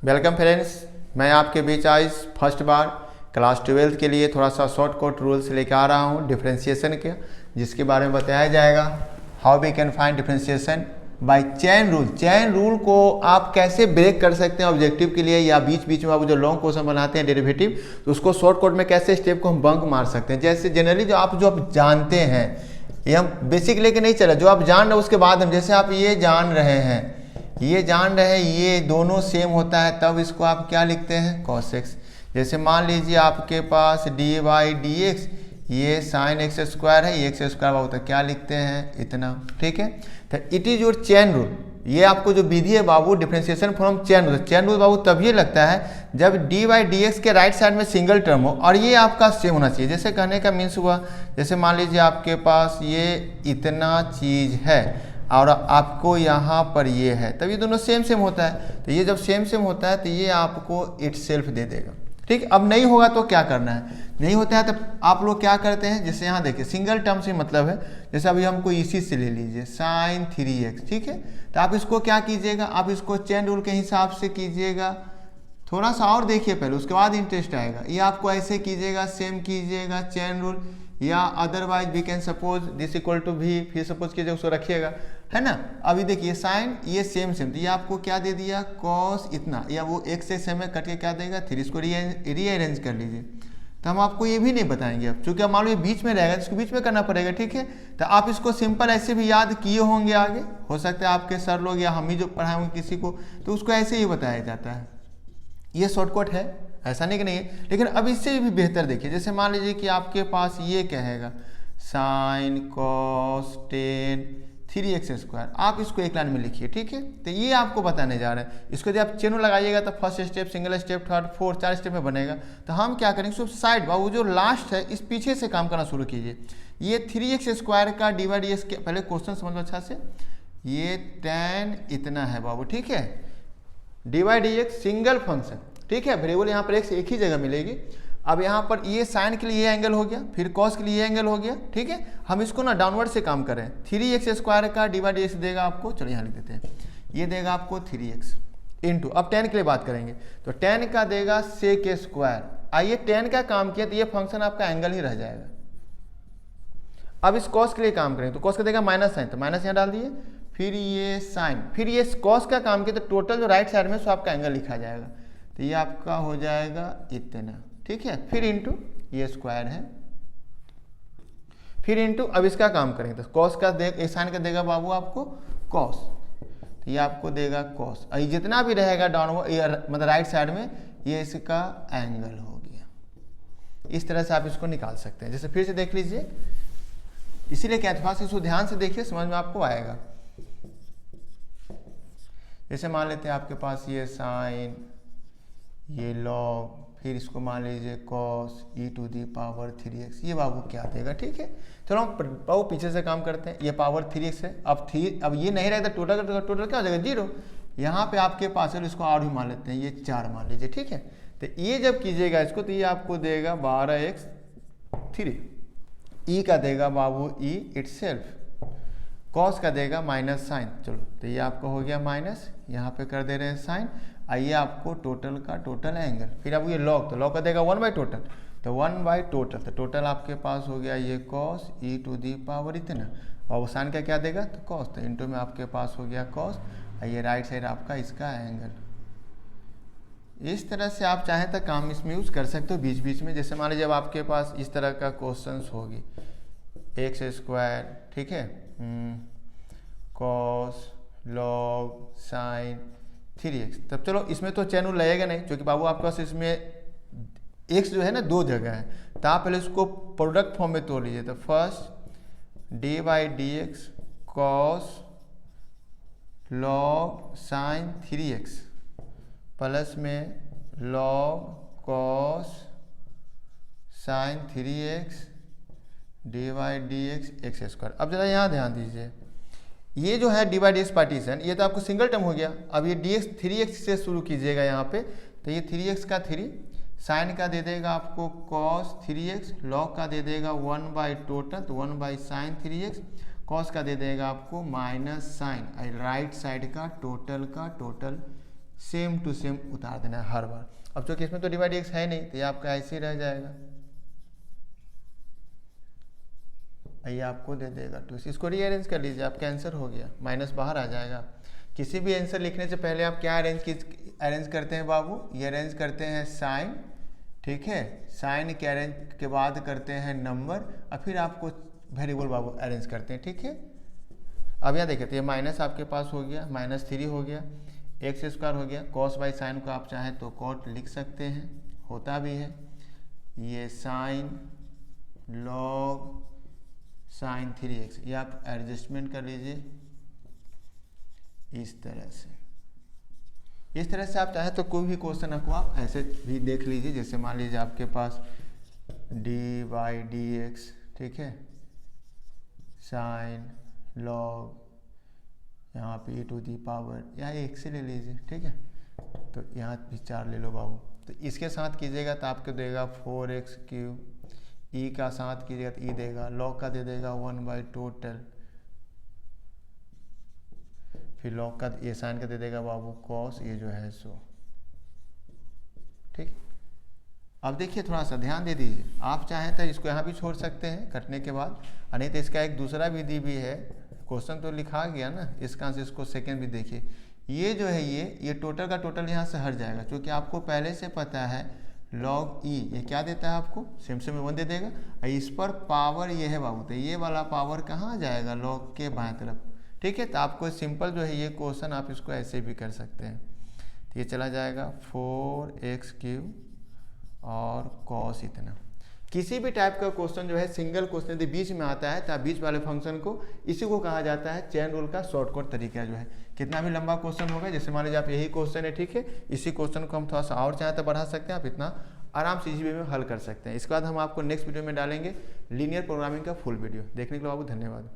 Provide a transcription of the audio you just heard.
Welcome friends, मैं आपके बीच आज फर्स्ट बार क्लास 12th के लिए थोड़ा सा शॉर्ट कट रूल्स लेकर आ रहा हूँ डिफ्रेंशिएशन के, जिसके बारे में बताया जाएगा। How we can find differentiation by chain rule. Chain rule को आप कैसे ब्रेक कर सकते हैं ऑब्जेक्टिव के लिए, या बीच बीच में आप जो लॉन्ग क्वेश्चन बनाते हैं डेरिवेटिव, तो उसको शॉर्ट कट में कैसे स्टेप को हम बंक मार सकते हैं। जैसे जनरली जो आप जानते हैं, ये हम बेसिक लेके नहीं चला, जो आप जान रहे हैं उसके बाद हम, जैसे आप ये जान रहे हैं, ये दोनों सेम होता है, तब इसको आप क्या लिखते हैं, cos x। जैसे मान लीजिए आपके पास dy dx, ये sin x स्क्वायर है, ये x स्क्वायर होता है, क्या लिखते हैं, इतना। ठीक है, तो it is your chain rule. ये आपको जो विधि है बाबू, differentiation from chain rule. Chain rule बाबू तब ये लगता है जब dy dx के राइट साइड में सिंगल टर्म हो और ये आपका सेम होना चाहिए। जैसे कहने का मीन्स हुआ, जैसे मान लीजिए आपके पास ये इतना चीज है और आपको यहाँ पर ये है, तब ये दोनों सेम सेम होता है। तो ये जब सेम सेम होता है तो ये आपको इट सेल्फ दे देगा। ठीक, अब नहीं होगा तो क्या करना है, नहीं होता है तो आप लोग क्या करते हैं, जैसे यहाँ देखिए सिंगल टर्म से मतलब है, जैसे अभी हमको इसी से ले लीजिए sin 3x। ठीक है, तो आप इसको क्या कीजिएगा, आप इसको चेन रूल के हिसाब से कीजिएगा। थोड़ा सा और देखिए पहले, उसके बाद इंटरेस्ट आएगा। ये आपको ऐसे कीजिएगा, सेम कीजिएगा चेन रूल, या otherwise we can suppose this equal to भी, फिर सपोज कीजिए उसको रखिएगा, है ना। अभी देखिए साइन ये सेम सेम, तो ये आपको क्या दे दिया, कॉस इतना, या वो एक से सेम में कट के क्या देगा 3। इसको रीअरेंज कर लीजिए। तो हम आपको ये भी नहीं बताएंगे अब, चूंकि मान लो ये बीच में रहेगा तो इसको बीच में करना पड़ेगा। ठीक है, तो आप इसको सिंपल ऐसे भी याद किए होंगे, आगे हो सकता है आपके सर लोग या हम ही जो पढ़ाए होंगे किसी को, तो उसको ऐसे ही बताया जाता है। ये शॉर्टकट है, ऐसा नहीं कि नहीं है, लेकिन अब इससे भी बेहतर देखिए। जैसे मान लीजिए कि आपके पास ये कहेगा sine cos tan 3x square, आप इसको एक लाइन में लिखिए। ठीक है, तो ये आपको बताने जा रहे हैं। इसको जब आप चेनो लगाइएगा तो first step, single step, third, fourth, 4 step में बनेगा। तो हम क्या करेंगे, सब साइड बाबू जो लास्ट है इस पीछे से काम करना शुरू कीजिए। ये 3x स्क्वायर का डिवाइड dx के, पहले क्वेश्चन समझ लो अच्छा से, ये tan इतना है बाबू। ठीक है, डिवाइड dx सिंगल फंक्शन। ठीक है, वेरिएबल यहाँ पर x एक ही जगह मिलेगी। अब यहाँ पर ये साइन के लिए ये एंगल हो गया, फिर कॉस के लिए ये एंगल हो गया। ठीक है, हम इसको ना डाउनवर्ड से काम करें। 3x स्क्वायर का डिवाइड x देगा आपको, चलो यहाँ लिख देते हैं, ये देगा आपको 3x इंटू, अब tan के लिए बात करेंगे तो tan का देगा sec स्क्वायर। आइए tan का काम किया तो ये फंक्शन आपका एंगल ही रह जाएगा। अब इस कॉस के लिए काम करेंगे तो कॉस का देगा माइनस साइन, तो माइनस यहाँ डाल दिए, फिर ये साइन, फिर ये कॉस का काम किया तो टोटल जो राइट साइड में सो आपका एंगल लिखा जाएगा। तो ये आपका हो जाएगा इतना। ठीक है, फिर इंटू ये स्क्वायर है, फिर इंटू, अब इसका काम करेंगे तो कॉस का देगा, साइन का देगा बाबू आपको कॉस, तो ये आपको देगा कॉस। और जितना भी रहेगा डाउनवर्ड मतलब राइट साइड में, ये इसका एंगल हो गया। इस तरह से आप इसको निकाल सकते हैं। जैसे फिर से देख लीजिए, इसीलिए क्या था, इसको ध्यान से देखिए, समझ में आपको आएगा। जैसे मान लेते हैं आपके पास ये साइन, ये लॉग, फिर इसको मान लीजिए cos e to the power 3x, ये बाबू क्या देगा। ठीक है, चलो हम बाबू पीछे से काम करते हैं। ये पावर 3x है, अब ये नहीं रहेगा टोटल क्या हो जाएगा 0। यहाँ पे आपके पास है, इसको और भी मान लेते हैं, ये 4 मान लीजिए। ठीक है, तो ये जब कीजिएगा इसको तो ये आपको देगा 12x3, ई का देगा बाबू ई इटसेल्फ, कॉस का देगा माइनस साइन, चलो तो ये आपका हो गया माइनस, यहाँ पे कर दे रहे हैं साइन, आइए आपको टोटल का टोटल एंगल, फिर अब ये लॉग, तो लॉग का देगा 1/टोटल, तो 1/टोटल, तो टोटल आपके पास हो गया ये cos e to the power इतना, और साइन का क्या देगा तो कॉस, तो इंटू में आपके पास हो गया कॉस, ये राइट साइड आपका इसका एंगल। इस तरह से आप चाहें तो काम इसमें यूज कर सकते हो बीच बीच में। जैसे मान लीजिए जब आपके पास इस तरह का क्वेश्चन होगी, एक्स स्क्वायर, ठीक है, कॉस लॉग साइन 3x, तब चलो इसमें तो चैन रूल लगेगा नहीं, क्योंकि बाबू आपके पास इसमें x जो है ना 2 जगह है, तो आप पहले उसको प्रोडक्ट फॉर्म में तोड़ लीजिए। तो first d/dx cos log sin 3x plus में log cos sin 3x d/dx x square. अब जरा यहाँ ध्यान दीजिए, ये जो है d/dx पार्टीशन, ये तो आपको सिंगल टर्म हो गया। अब ये dx 3x से शुरू कीजिएगा यहाँ पे, तो ये 3x का 3, साइन का दे देगा आपको cos 3x, लॉग का दे देगा 1/टोटल, तो 1/sin 3x, कॉस का दे देगा आपको माइनस साइन, राइट साइड का टोटल सेम टू सेम उतार देना है हर बार। अब चूँकि इसमें तो डिवाइड एक्स है नहीं तो ये आपका ऐसे ही रह जाएगा, ये आपको दे देगा 2। इसको रीअरेंज कर लीजिए, आपका आंसर हो गया, माइनस बाहर आ जाएगा। किसी भी आंसर लिखने से पहले आप क्या अरेंज करते हैं बाबू, ये अरेंज करते हैं साइन, ठीक है, साइन के अरेंज के बाद करते हैं नंबर और फिर आपको वेरिएबल बाबू अरेंज करते हैं, ठीक है। अब यहाँ देखिए तो ये माइनस आपके पास हो गया, -3 हो गया, एक्स स्क्वायर हो गया, कॉस बाई साइन को आप चाहें तो कॉट लिख सकते हैं, होता भी है। ये साइन लॉग साइन 3x, ये आप एडजस्टमेंट कर लीजिए इस तरह से। इस तरह से आप चाहे तो कोई भी क्वेश्चन को आप ऐसे भी देख लीजिए, जैसे मान लीजिए आपके पास dy/dx, ठीक है, साइन लॉग यहाँ पे e⁻, यहाँ एक से ले लीजिए, ठीक है, तो यहाँ भी 4 ले लो बाबू। तो इसके साथ कीजिएगा तो आपको देगा 4x³, ई का साथ कीजिएगा तो ई देगा, लॉग का दे देगा 1/टोटल, फिर लॉग का ये साइन का दे देगा बाबू कॉस, ये जो है सो, ठीक। अब देखिए थोड़ा सा ध्यान दे दीजिए, आप चाहें तो इसको यहाँ भी छोड़ सकते हैं कटने के बाद, और नहीं तो इसका एक दूसरा विधि भी है, क्वेश्चन तो लिखा गया ना, इसका से इसको सेकेंड भी देखिए। ये जो है ये टोटल का टोटल यहाँ से हट जाएगा, क्योंकि आपको पहले से पता है लॉग ई ये क्या देता है आपको, सेम 1 दे देगा, और इस पर पावर ये है बाबू, तो ये वाला पावर कहाँ जाएगा, लॉग के बाएं तरफ, ठीक है। तो आपको सिंपल जो है ये क्वेश्चन आप इसको ऐसे भी कर सकते हैं, तो ये चला जाएगा 4x³ और कॉस इतना। किसी भी टाइप का क्वेश्चन जो है सिंगल क्वेश्चन यदि बीच में आता है तो बीच वाले फंक्शन को, इसी को कहा जाता है चेन रूल का शॉर्टकट तरीका जो है। कितना भी लंबा क्वेश्चन होगा, जैसे मान लीजिए आप यही क्वेश्चन है, ठीक है, इसी क्वेश्चन को हम थोड़ा सा और चाहे तो बढ़ा सकते हैं, आप इतना आराम से इजी वे में हल कर सकते हैं। इसके बाद हम आपको नेक्स्ट वीडियो में डालेंगे लीनियर प्रोग्रामिंग का फुल वीडियो। देखने के लिए बाबू धन्यवाद।